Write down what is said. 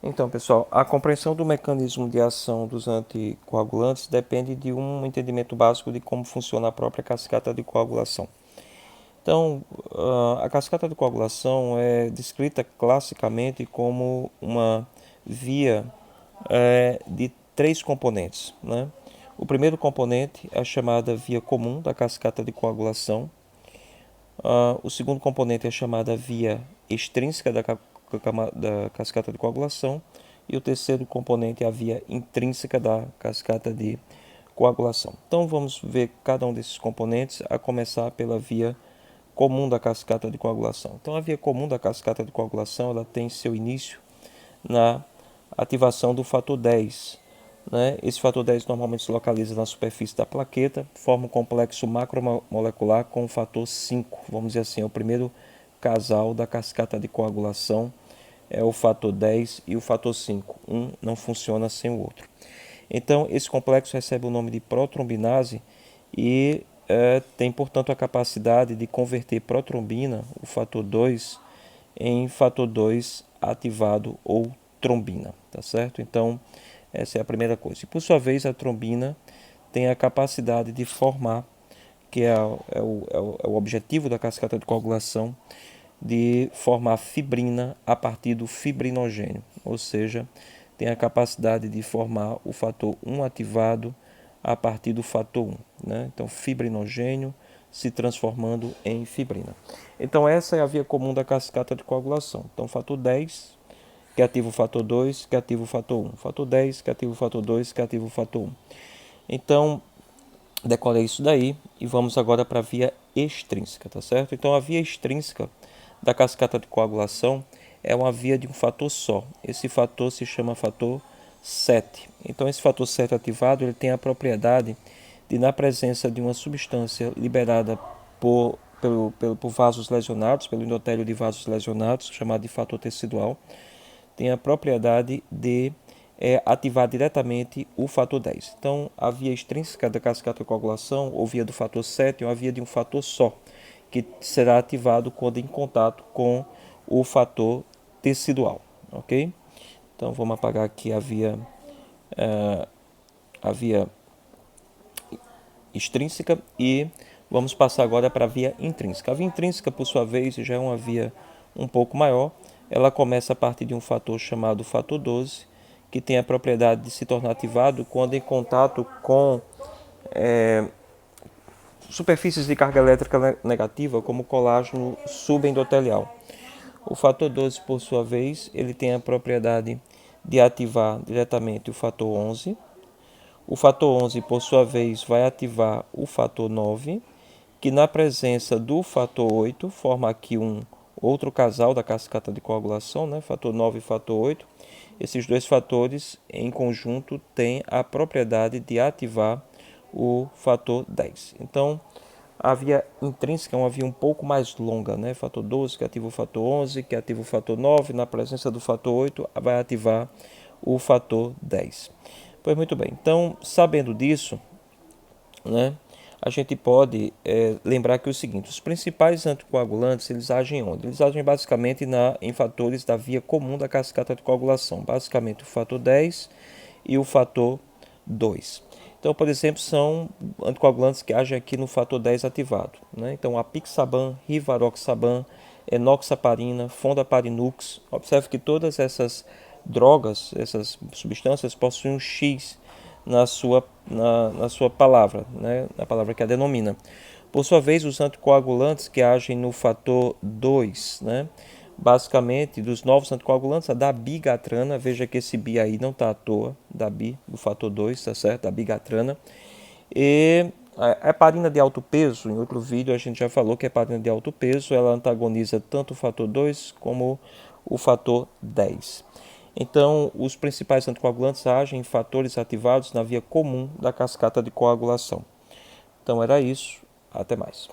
Então, pessoal, a compreensão do mecanismo de ação dos anticoagulantes depende de um entendimento básico de como funciona a própria cascata de coagulação. Então, a cascata de coagulação é descrita classicamente como uma via de três componentes, né? O primeiro componente é a chamada via comum da cascata de coagulação. O segundo componente é a chamada via extrínseca da cascata de coagulação. E o terceiro componente é a via intrínseca da cascata de coagulação. Então vamos ver cada um desses componentes, a começar pela via comum da cascata de coagulação. Então a via comum da cascata de coagulação ela tem seu início na ativação do fator 10. Né? Esse fator 10 normalmente se localiza na superfície da plaqueta, forma um complexo macromolecular com o fator 5. Vamos dizer assim, é o primeiro casal da cascata de coagulação, é o fator 10 e o fator 5. Um não funciona sem o outro. Então, esse complexo recebe o nome de protrombinase e tem, portanto, a capacidade de converter protrombina, o fator 2, em fator 2 ativado ou trombina, tá certo? Então, essa é a primeira coisa. E, por sua vez, a trombina tem a capacidade de formar, que é o objetivo da cascata de coagulação, de formar fibrina a partir do fibrinogênio, ou seja, tem a capacidade de formar o fator 1 ativado a partir do fator 1. Né? Então, fibrinogênio se transformando em fibrina. Então, essa é a via comum da cascata de coagulação. Então, fator 10, que ativa o fator 2, que ativa o fator 1. Fator 10, que ativa o fator 2, que ativa o fator 1. Então, decorei isso daí e vamos agora para a via extrínseca, tá certo? Então, a via extrínseca da cascata de coagulação é uma via de um fator só. Esse fator se chama fator 7. Então, esse fator 7 ativado ele tem a propriedade de, na presença de uma substância liberada por vasos lesionados, pelo endotélio de vasos lesionados, chamado de fator tecidual, tem a propriedade de ativar diretamente o fator 10. Então, a via extrínseca da cascata de coagulação, ou via do fator 7, é uma via de um fator só, que será ativado quando em contato com o fator tecidual, ok? Então, vamos apagar aqui a via extrínseca e vamos passar agora para a via intrínseca. A via intrínseca, por sua vez, já é uma via um pouco maior. Ela começa a partir de um fator chamado fator 12, que tem a propriedade de se tornar ativado quando em contato com superfícies de carga elétrica negativa, como colágeno subendotelial. O fator 12, por sua vez, ele tem a propriedade de ativar diretamente o fator 11. O fator 11, por sua vez, vai ativar o fator 9, que na presença do fator 8 forma aqui um outro casal da cascata de coagulação, né? Fator 9 e fator 8. Esses dois fatores em conjunto têm a propriedade de ativar o fator 10. Então, a via intrínseca é uma via um pouco mais longa, né? Fator 12 que ativa o fator 11, que ativa o fator 9, na presença do fator 8 vai ativar o fator 10. Pois muito bem, então sabendo disso, né, a gente pode lembrar que é o seguinte, os principais anticoagulantes eles agem onde? Eles agem basicamente em fatores da via comum da cascata de coagulação, basicamente o fator 10 e o fator 2. Então, por exemplo, são anticoagulantes que agem aqui no fator 10 ativado. Né? Então, apixaban, rivaroxaban, enoxaparina, fondaparinux. Observe que todas essas drogas, essas substâncias, possuem um X na sua palavra, né? Na palavra que a denomina. Por sua vez, os anticoagulantes que agem no fator 2, né? Basicamente, dos novos anticoagulantes, a dabigatrana, veja que esse bi aí não está à toa, dabi, do fator 2, tá certo? Dabigatrana. E a heparina de alto peso, em outro vídeo a gente já falou que a heparina de alto peso, ela antagoniza tanto o fator 2 como o fator 10. Então, os principais anticoagulantes agem em fatores ativados na via comum da cascata de coagulação. Então, era isso. Até mais.